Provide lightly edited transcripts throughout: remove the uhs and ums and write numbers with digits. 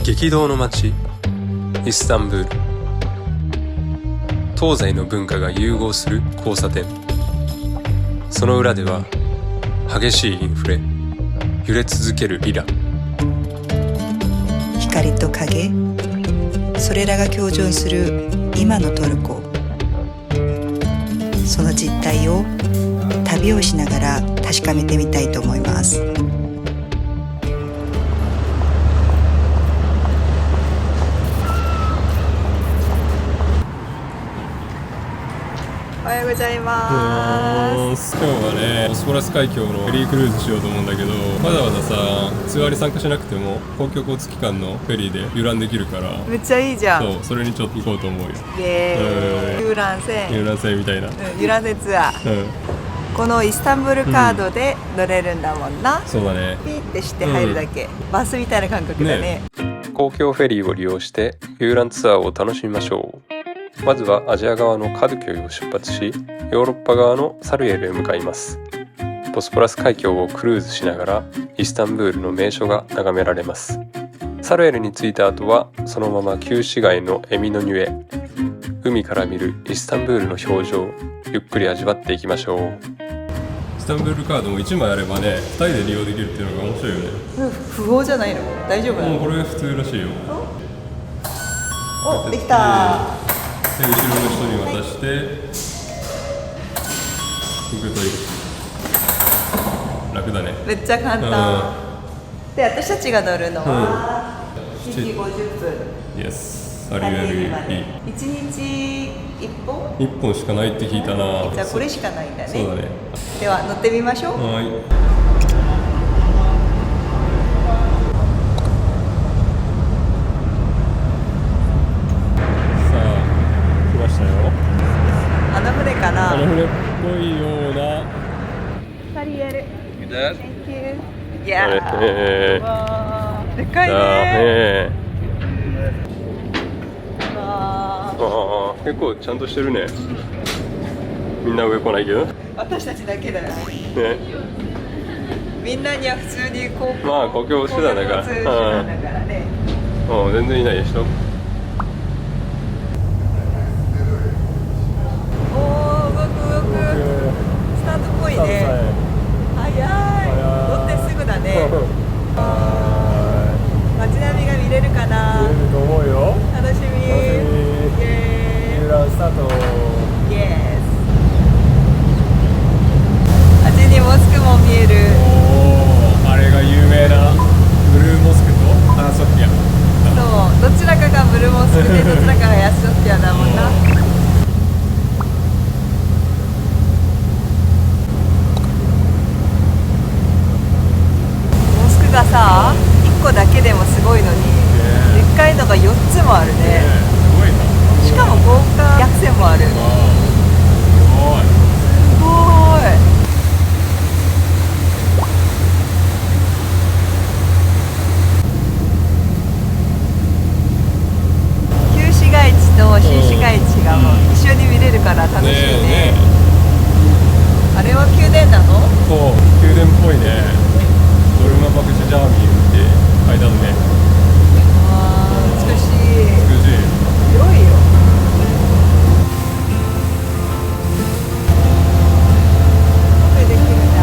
激動の街イスタンブール、東西の文化が融合する交差点。その裏では激しいインフレ、揺れ続けるリラ、光と影、それらが共存する今のトルコ。その実態を旅をしながら確かめてみたいと思います。おはようございます。今日はね、ボスポラス海峡のフェリークルーズしようと思うんだけど、わざわざさ、ツアーに参加しなくても公共交通機関のフェリーで遊覧できるから、めっちゃいいじゃん。そう、それにちょっと行こうと思うよ。遊覧船みたいな、遊覧船ツアー、このイスタンブールカードで乗れるんだもんな。そうだね。ピッてして入るだけ、バスみたいな感覚だね。公共フェリーを利用して遊覧ツアーを楽しみましょう。まずはアジア側のカドキョイを出発し、ヨーロッパ側のサルエルへ向かいます。ボスポラス海峡をクルーズしながらイスタンブールの名所が眺められます。サルエルに着いた後はそのまま旧市街のエミノニュへ。海から見るイスタンブールの表情をゆっくり味わっていきましょう。イスタンブールカードも1枚あればね、2人で利用できるっていうのが面白いよね。不法じゃないの？大丈夫なの？これ普通らしいよ。お、できた。で、後ろの人に渡して行くといい。楽だね。めっちゃ簡単。で、私たちが乗るのは7時50分。イエス。サルエル行き。1日1本1本しかないって聞いたな。じゃあこれしかないんだね。そうだね。では乗ってみましょう。はい。さあ、来ましたよ。あの船かな。あの船っぽいような。サリエル。Thank you。いやー、でかいねー。結構ちゃんとしてるね。みんな上来ないけど。私たちだけだよ。ね。みんなには普通に公共まあ公共手段だから。交通手段だからね。全然いないでしょ。おー、動く。スタートっぽいね。早い。乗ってすぐだね。街並みが見れるかな。見れると思うよ。楽しみ。イエーイ。遊覧スタート。イエス。あっちにモスクも見える。おー、あれが有名なブルーモスクとハナソフィア。そう、どちらかがブルーモスクでどちらかがヤシソフィアだもんな。モスクがさ、1個だけでもすごいのに、でっかいのが4つもあるね。すごいな。しかも豪華客船もある。すごい。旧市街地と新市街地がもう一緒に見れるから楽しいね。あれは宮殿なの？そう、宮殿っぽいね。ドルマバクチジャーミーって書いてあるね。美しい。美しい。広いよ。これできるんだ。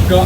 が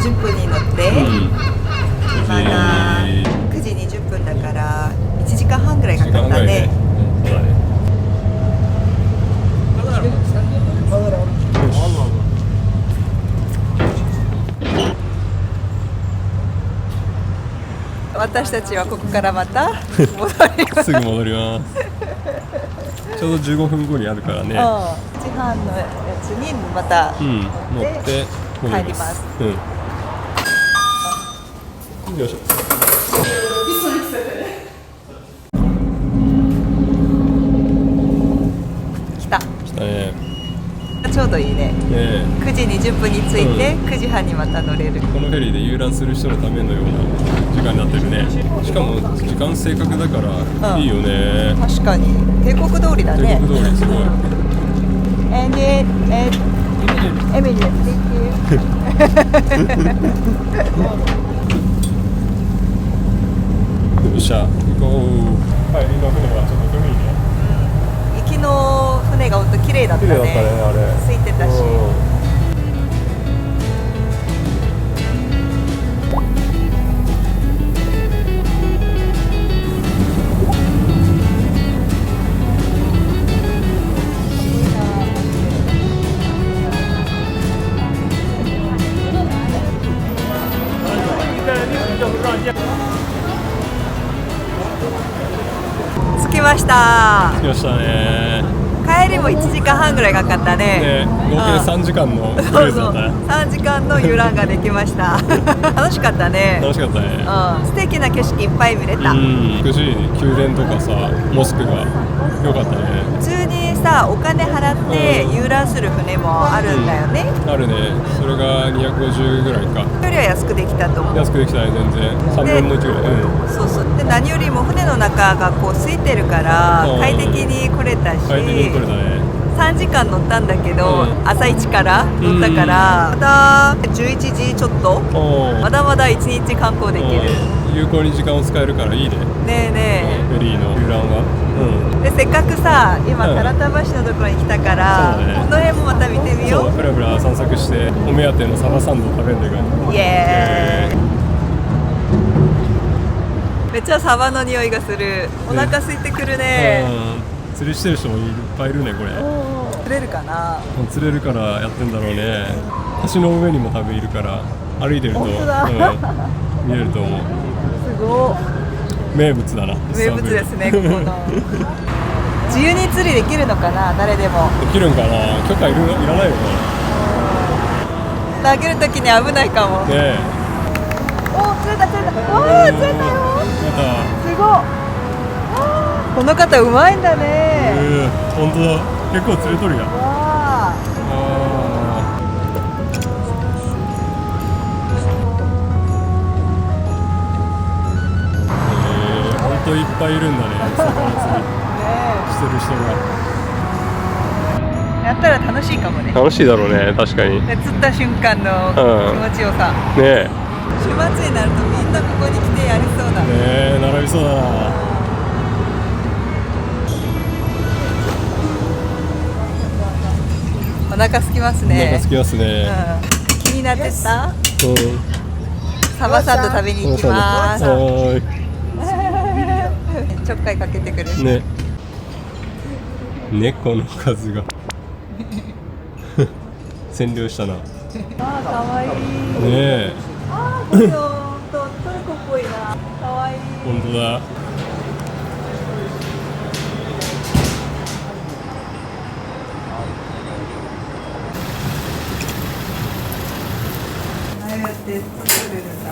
50分に乗って、うんまだ9時20分だから1時間半ぐらいかかったね。そうだね。私たちはここからまた戻ります。すぐ戻ります。ちょうど15分後にあるからね。1時半のやつにまたうん、乗って戻帰ります。うん。よいしょ。来た。来たね。ちょうどいいね。ね9時20分に着いて、9時半にまた乗れる。このフェリーで遊覧する人のためのような時間になってるね。しかも時間正確だからいいよね。確かに帝国通りだね。帝国通りすごい。エミリー、よっしゃ、行こう。はい、今船がちょっと海にね。行きの船がほんと綺麗だったね。綺麗だったね、あれ。空いてたし。着きました。着きましたね。帰りも1時間半ぐらいかかったね。ね、合計3時間のクルーズだったね。 3時間の遊覧ができました楽しかったね。楽しかったね。素敵な景色いっぱい見れた。美しい宮殿とかさ、モスクが良かったね。普通にさ、お金払って遊覧する船もあるんだよね。あるね。それが250ぐらいか。よりは安くできたと思う。安くできたね、全然。3分の1ぐらい。そうそう。で、何よりも船の中がこう空いてるから快適に来れたし、快適に来れたね。3時間乗ったんだけど、朝一から乗ったから、また11時ちょっと、まだまだ1日観光できる。有効に時間を使えるからいいね。ねえねフェリーの遊覧は。で、せっかくさ、今唐田橋のところに来たから、そうだね、この辺もまた見てみよそう、う。ブラブラ散策してお目当てのサバサンド食べんでかい。イエーイ。めっちゃサバの匂いがする。お腹空いてくるね。釣りしてる人もいっぱいいるね、これ。釣れるかな。釣れるからやってんだろうね。橋の上にも多分いるから歩いてると、本当だ見えると思う。すごい。名物だな。名物ですね、ここの。自由に釣りできるのかな、誰でも。できるんかな。許可いらないのかな。投げるときに危ないかも。ねえ。おー、釣れた釣れた。おー、釣れたよ。すごい。この方うまいんだね。本当だ。結構釣れとるやん。本当いっぱいいるんだね。魚釣りしてる人が。やったら楽しいかもね。楽しいだろうね、確かに。釣った瞬間の気持ちよさ。ねえ。週末になるとみんなここに来てやりそうだ。ねえ、並びそうだな。お腹空きますね。お腹空きますね。気になってた？サバサンド食べに行きます。ちょっかいかけてくる。ね。猫の数が占領したな。かわいい。ねえ。トルコっぽいな。かわいい。本当だ。ああやって作れるんだ。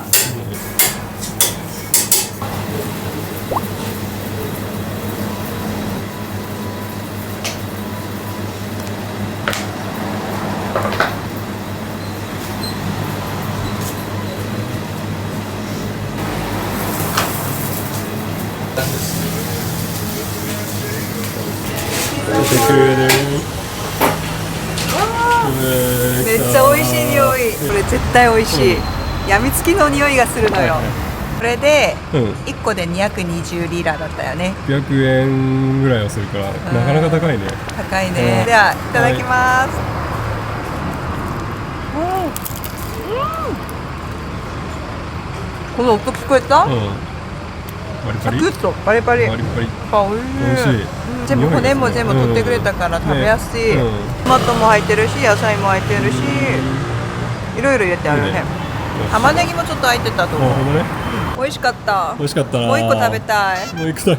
めっちゃ美味しい匂い。これ絶対美味しい。やみつきの匂いがするのよ。これで1個で220リラだったよね。600円ぐらいはするから、なかなか高いね。高いね。では、いただきます。この音聞こえた？バリパリサクッとバリパリ。バリパリあ、美味しい。美味しい。全部骨も全部取ってくれたから食べやすい。トマトも入ってるし、野菜も入ってるし、いろいろ入れてあるね。玉ねぎもちょっと入ってたと思う。美味しかった。美味しかったな。もう一個食べたい。もう一個食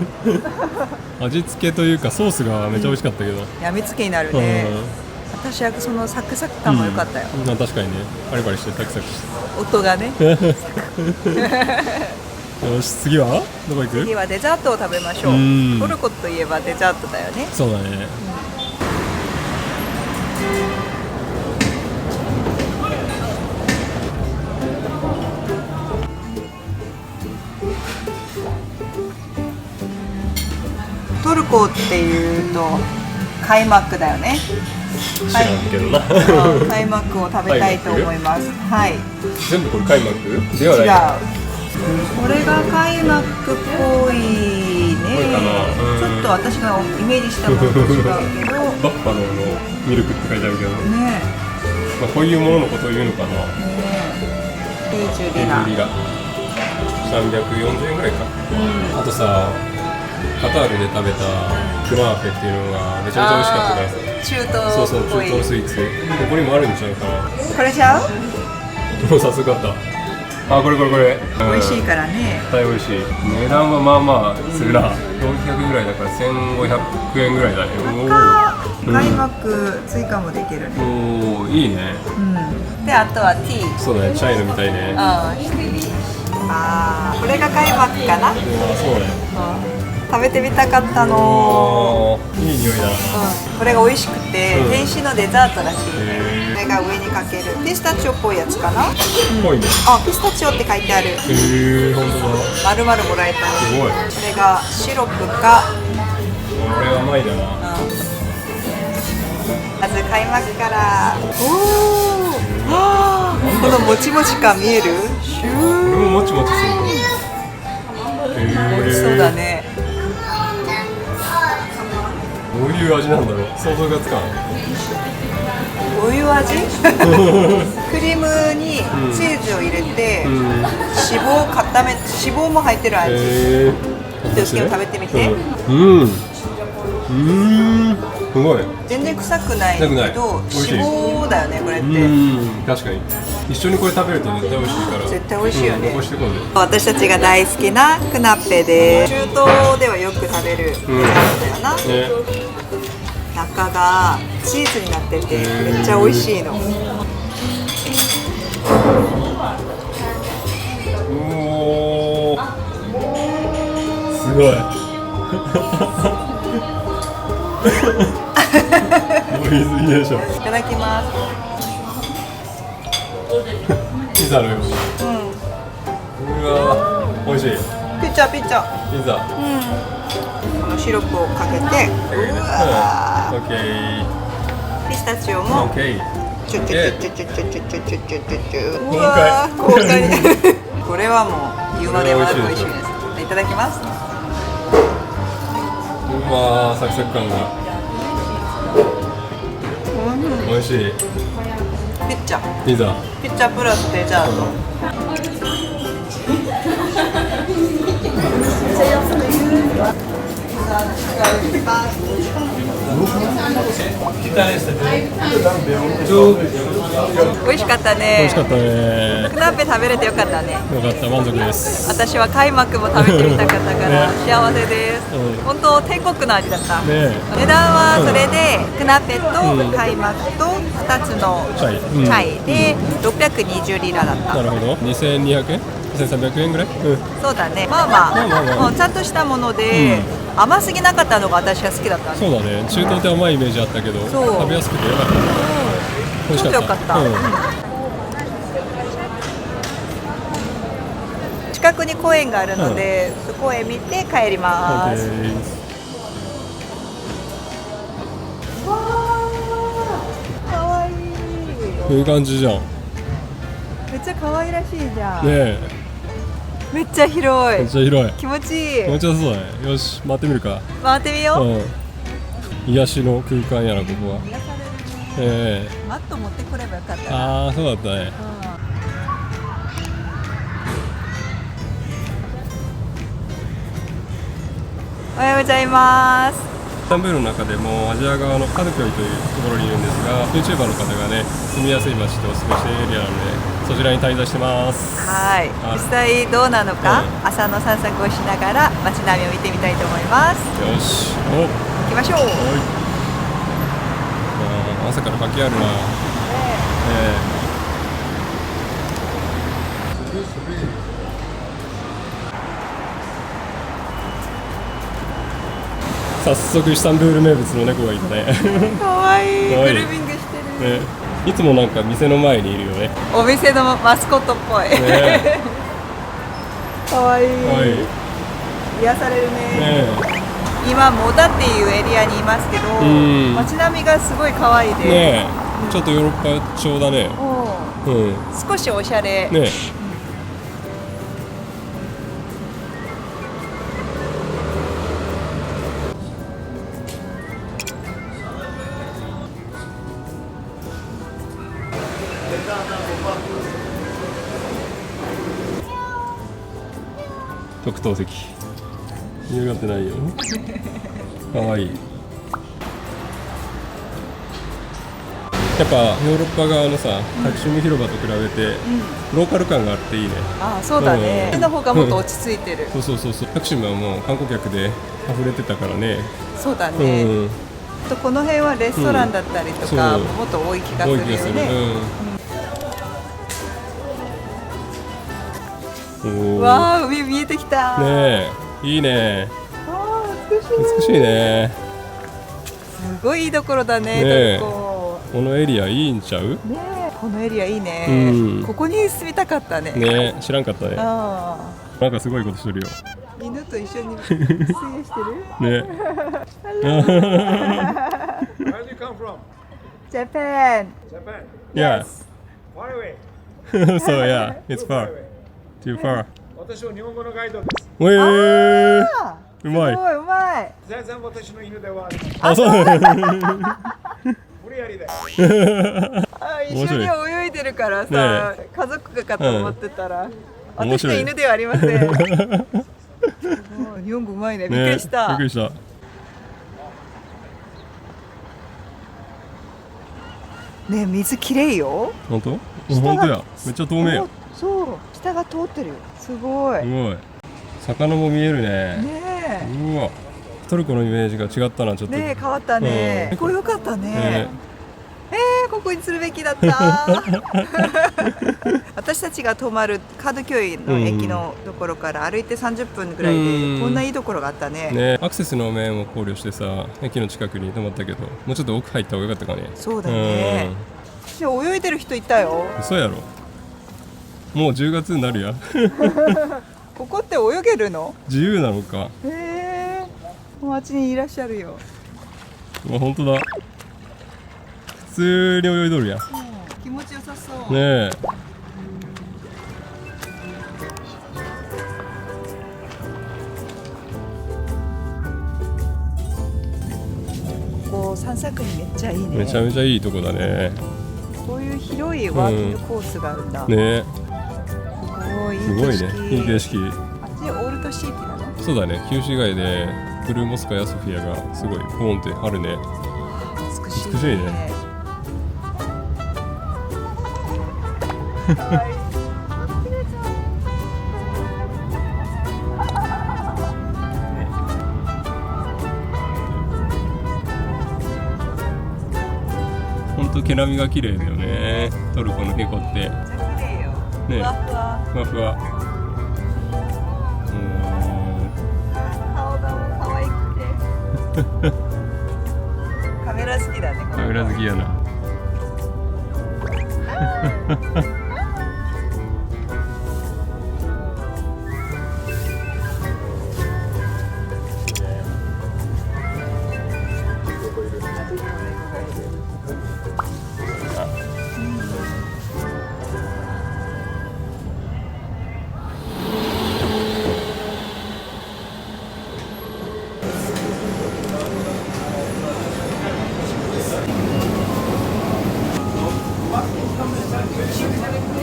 べ味付けというかソースがめっちゃ美味しかったけど、やみつきになるね。私はそのサクサク感も良かったよ。確かにね、パリパリしてサクサクして音がね。よし、次はどこ行く？次はデザートを食べましょう。トルコといえばデザートだよね。そうだね。トルコっていうとカイマックだよね。知らんけどな。カイマックを食べたいと思います。はい。全部これカイマックではない。違う。これがカイマックっぽいね。ちょっと私がイメージしたものと違うけど。バッファローのミルクって書いてあるけど。ね。まあこういうもののことを言うのかな。ね。90リラ。340円ぐらいか。あとさ、カタールで食べたクナーフェっていうのがめちゃめちゃ美味しかったからさ。中東っぽい。中東スイーツ。ここにもあるんちゃうかな。これちゃう？もう早速あった。あ、これ。美味しいからね。絶対美味しい。値段はまあまあするな。400ぐらいだから1500円ぐらいだね。カイマック追加もできるね。おお、いいね。で、あとはティー。そうだね、チャイ飲みたいね。これがカイマックかな。そうね。食べてみたかったの。いい匂いだな。これが美味しくて、天使のデザートらしいね。これが上にかけるピスタチオっぽいやつかな。ぽいね。あ、ピスタチオって書いてある。本当だ。丸々もらえた。すごい。これがシロップか。これは甘いだな。まずカイマックから。このもちもち感見える？これももちもちする。美味しそうだね。どういう味なんだろう。想像がつかない。どういう味？クリームにチーズを入れて、脂肪も入ってる味。ですけど食べてみて。すごい。全然臭くないけど脂肪だよねこれって。確かに。一緒にこれ食べると絶対美味しいから。絶対美味しいよね。残してこうね。私たちが大好きなクナッペで、中東ではよく食べるデザートだよな。中がチーズになっててめっちゃ美味しいの。おー、すごい。いただきます。ピザのように。うわ、美味しい。ピッツァ。ピザ。このシロップをかけて、オッケー。ピスタチオもチュチュチュチュチュチュチュチュチュチュチュ。うわー、豪快に。これはもう言うまでもなく美味しいです。いただきます。うわー、サクサク感が。美味しい。ピッツァプラスデザート。美味しかったね。美味しかったね。クナッペ食べれてよかったね。よかった、満足です。私はカイマックも食べてみたかったから幸せです。本当天国の味だった。値段はそれでクナッペとカイマックと2つのチャイで620リラだった。なるほど。2200円？1300円ぐらい？そうだね。まあちゃんとしたもので甘すぎなかったのが私は好きだったね。そうだね。中東って甘いイメージあったけど食べやすくてよかった。美味しかった。よかった。近くに公園があるので、そこへ見て帰ります。わー、かわいい。いい感じじゃん。めっちゃ可愛らしいじゃん。ねえ。めっちゃ広い。めっちゃ広い。気持ちいい。気持ちよさそうだね。よし、回ってみるか。回ってみよう。癒しの空間やな、ここは。癒されるね。マット持ってくればよかった。ああ、そうだったね。おはようございます。イスタンブールの中でもアジア側のカドキョイというところにいるんですが、 YouTuber の方がね住みやすい街とおすすめしているエリアなので、そちらに滞在してます。はい、実際どうなのか、朝の散策をしながら街並みを見てみたいと思います。よし、行きましょう。朝から活気あるな。早速イスタンブール名物の猫がいたね。かわいい。かわいいグルーミングしてる、ね、いつもなんか店の前にいるよね。お店のマスコットっぽい。ね、かわいい。かわいい。癒されるね。ね、今モダっていうエリアにいますけど、街並みがすごい可愛いです。ね、ちょっとヨーロッパ調だね。少しおしゃれ。ね。特等席。嫌がってないよ。かわいい。やっぱヨーロッパ側のさ、タクシム広場と比べて、ローカル感があっていいね。ああ、そうだね。こっちの方がもっと落ち着いてる。そう。タクシムはもう観光客で溢れてたからね。そうだね。この辺はレストランだったりとか、もっと多い気がするよね。わあ、海見えてきた。ねえ、いいね。ああ、美しい。美しいね。すごいいいところだね。このエリアいいんちゃう？ねえ、このエリアいいね。ここに住みたかったね。ねえ、知らんかったね。なんかすごいことしてるよ。犬と一緒に水泳してる？ね。Where do you come from? Japan. Japan. Yeah. Far away. So yeah, it's far. Too far. 私は日本語のガイドです。うまい。すごい、うまい。全然私の犬ではあ、そう。無理やりで。一緒に泳いでるからさ、家族かと思ってたら、私の犬ではありません。日本語うまいね。びっくりした。びっくりした。ね、水きれいよ。本当？本当や。めっちゃ透明や。そう、下が通ってる。すごい。すごい。魚も見えるね。ねえ。うわ。トルコのイメージが違ったな、ちょっと。ねえ、変わったね。ここ良かったね。ここにするべきだった。私たちが泊まるカドキョイの駅のところから歩いて30分ぐらいで、こんないいところがあったね。ね、アクセスの面を考慮してさ、駅の近くに泊まったけど、もうちょっと奥入った方が良かったかね。そうだね。泳いでる人いたよ。嘘やろ。もう10月になるや。ここって泳げるの？自由なのか。もうあっちにいらっしゃるよ。本当だ。普通に泳いどるやん。気持ちよさそう。ねえ。こう散策にめっちゃいいね。めちゃめちゃいいとこだね。こういう広いワーキングコースがあるんだ。ね。すごいね。いい景色。あっちオールトシーティなの？そうだね。旧市街でクルモスカヤソフィアがすごいポーンってあるね。美しいね。美しいね。ほんと毛並みが綺麗だよね。トルコの猫って。綺麗よ。ね、ふわふわ。ふわふわ。顔がもう可愛くて。カメラ好きだね。カメラ好きやな。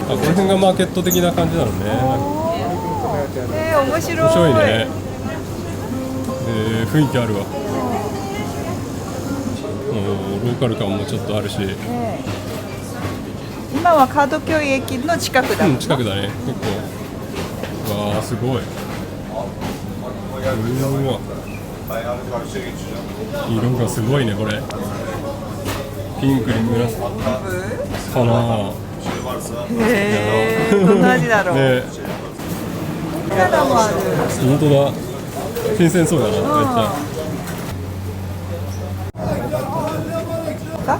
この辺がマーケット的な感じなのね。面白い。面白いね。雰囲気あるわ。ローカル感もちょっとあるし、今はカード教駅の近くだもん、近くだね、結構。わあ、すごい。色がすごいね、これ。ピンクに紫かな。どんな味だろう。ね、キャラもある。本当だ。新鮮そうだな、めっちゃ。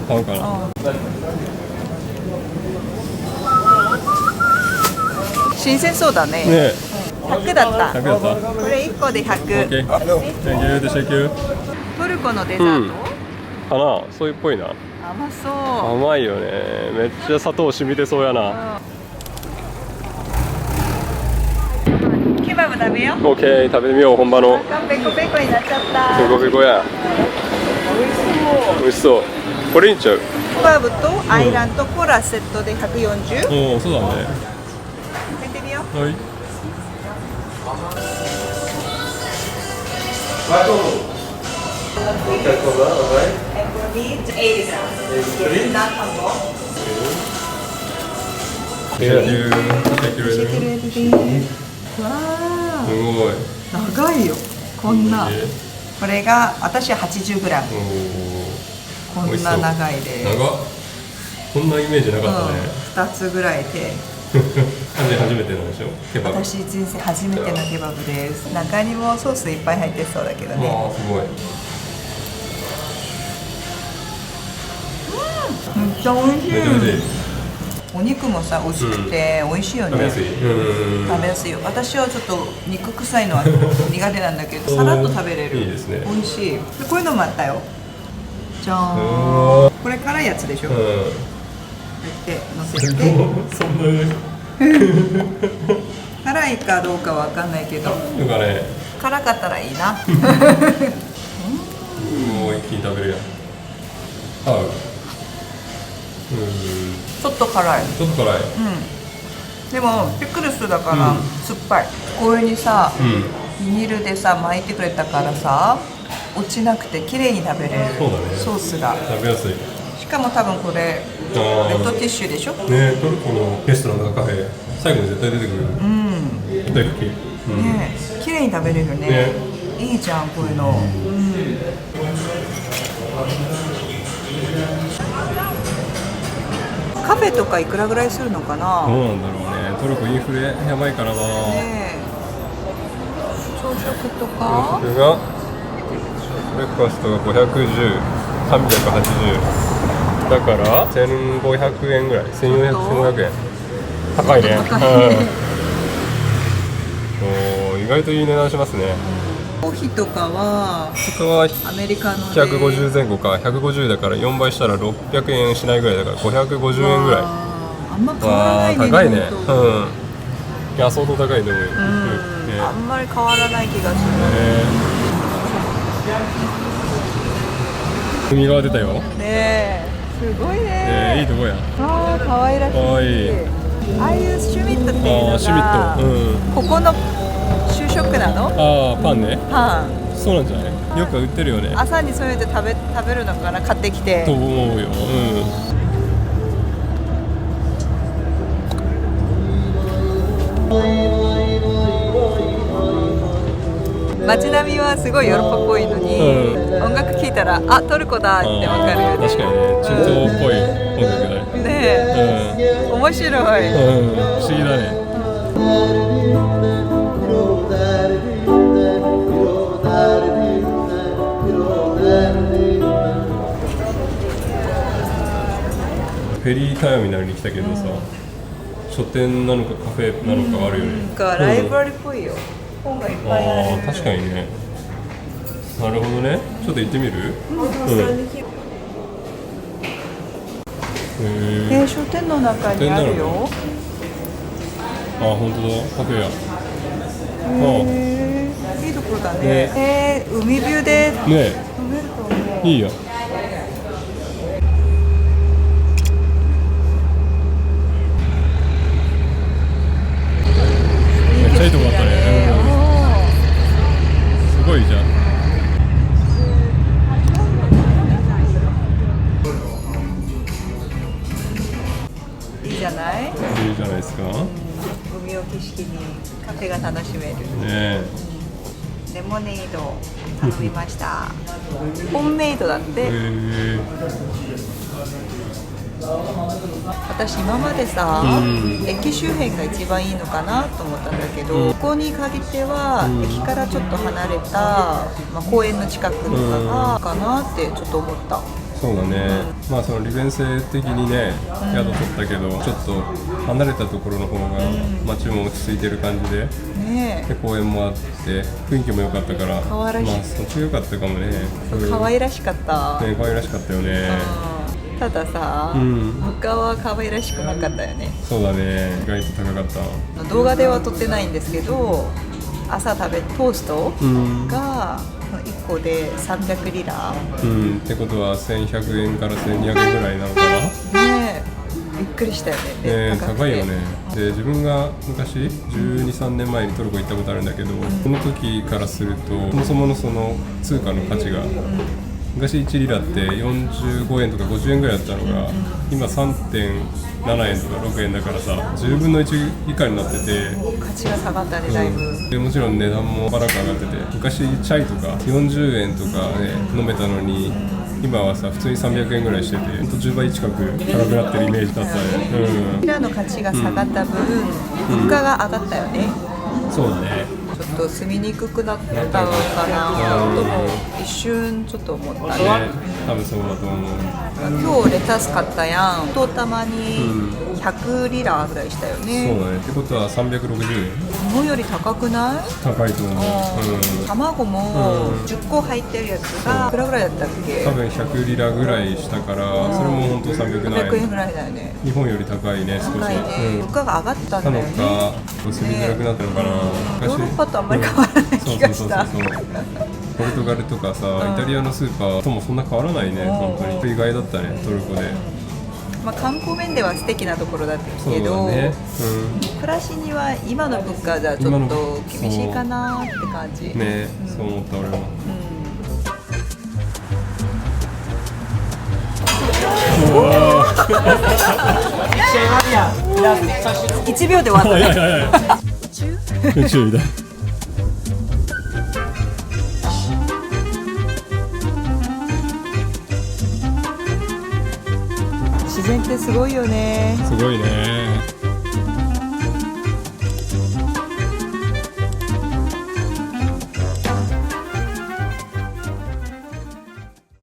買おうかな。新鮮そうだね。ね、100だった。100だった。これ1個で100。Thank you, thank you. トルコのデザート、かな、そういうっぽいな。甘そう。甘いよね。めっちゃ砂糖染みてそうやな。ケバブ食べよう。オッケー、食べてみよう、本場の。ペコペコになっちゃった。ペコペコや。美味しそう。これいいんちゃう。ケバブとアイランとコーラセットで140。おお、そうだね。食べてみよう。はい。わあ、すごい。長いよ。こんな。これが私は80グラム。こんな長いで。長っ。こんなイメージなかったね。2つぐらいで。初めてなんでしょ。ケバブ。私人生初めてのケバブです。中にもソースいっぱい入ってそうだけどね。わあ、すごい。めっちゃ美味しい。めっちゃ美味しい。お肉もさ、美味しくて美味しいよね。食べやすい。食べやすいよ。私はちょっと肉臭いのは苦手なんだけど、さらっと食べれる。いいですね。美味しい。でこういうのもあったよ。じゃーん。これ辛いやつでしょ。こうやって乗せて。そんなに。辛いかどうかわかんないけど。なんかね。辛かったらいいな。もう一気に食べるやん。合う。ちょっと辛い。ちょっと辛い。でもピクルスだから酸っぱい。こういうにさ、ビニールでさ巻いてくれたからさ、落ちなくて綺麗に食べれる。そうだね。ソースが。食べやすい。しかも多分これレッドティッシュでしょ。ね、トルコのレストランのカフェ最後に絶対出てくる。大好き。ね、綺麗に食べれるね。ね、いいじゃんこういうの。カフェとかいくらぐらいするのかな。どうなんだろうね。トルコインフレやばいからな。ね、朝食とか。朝食がブレックファストが510、380。だから1500円ぐらい。1400、1500円。高いね。意外といい値段しますね。コーヒーとかはアメリカので150前後か。150だから4倍したら600円しないぐらいだから550円ぐらい。あんま変わらないね。高いね。いや、相当高いと思うよ。あんまり変わらない気がする。海側出たよ。ねえ、すごいね。いいとこや。ああ、可愛らしい。可愛い。ああいうシュミットっていうのが、シュミット。ここの主食なの？ああ、パンね。パン。そうなんじゃない？よく売ってるよね。朝にそういうの食べるのかな、買ってきて。と思うよ。街並みはすごいヨーロッパっぽいのに、音楽聴いたらトルコだってわかるよね。確かにね、中東っぽい音楽だね。ねえ、面白い。不思議だね。フェリーターミナルに来たけどさ、書店なのかカフェなのかあるよね。なんかライブラリっぽいよ。本がいっぱいある。確かにね。なるほどね。ちょっと行ってみる？書店の中にあるよ。本当だ。カフェや。いいところだね。海ビューで飲めると思う。いいよ。めっちゃいいとこあったね。すごいじゃん。景色にカフェが楽しめる。ねレモネード頼みました。ホームメイドだって。私今までさ、駅周辺が一番いいのかなと思ったんだけど、ここに限っては、駅からちょっと離れた、公園の近くとかがかなってちょっと思った。そうだね、まあその利便性的にね、宿取ったけど、ちょっと離れたところの方が街も落ち着いてる感じで、で公園もあって雰囲気も良かったから、可愛らしい。まあそっちが良かったかもね。可愛らしかった。ね、可愛らしかったよね。たださ、物価は可愛らしくなかったよね。そうだね、意外と高かった。動画では撮ってないんですけど、朝食べトーストが1個で300リラ、ってことは1100円から1200円ぐらいなのかな。ねえ、びっくりしたよね。高いよね。で、自分が昔12、3年前にトルコ行ったことあるんだけど、その時からするとそもそものその通貨の価値が、昔1リラって45円とか50円ぐらいだったのが、今 3.7 円とか6円だからさ、10分の1以下になってて、価値が下がったね、だいぶ。でもちろん値段もバラく上がってて、昔チャイとか40円とかね、飲めたのに、今はさ普通に300円ぐらいしてて、ほんと10倍近く高くなってるイメージだったね。リラの価値が下がった分、物価が上がったよね。そうだね。ちょっと住みにくくなったのかなとも一瞬ちょっと思ったね。多分そうだと思う。今日レタス買ったやん。とたまに100リラぐらいしたよね。そうだね。ってことは360円。日本より高くない？高いと思う。卵も10個入ってるやつがいくらぐらいだったっけ？多分100リラぐらいしたから、それも本当300円ぐらいだよね。日本より高いね、少し。高いね。物価が上がったんだよね。住みづらくなったのかな。ヨーロッパとあんまり変わらない気がした。ポルトガルとかさ、イタリアのスーパーともそんな変わらないね、本当に。意外だったね、トルコで。観光面では素敵なところだったけど、暮らしには今の物価じゃちょっと厳しいかなって感じ。ね、そう思った俺も。1秒で終わったね。注意だ。自然ってすごいよね。すごいね。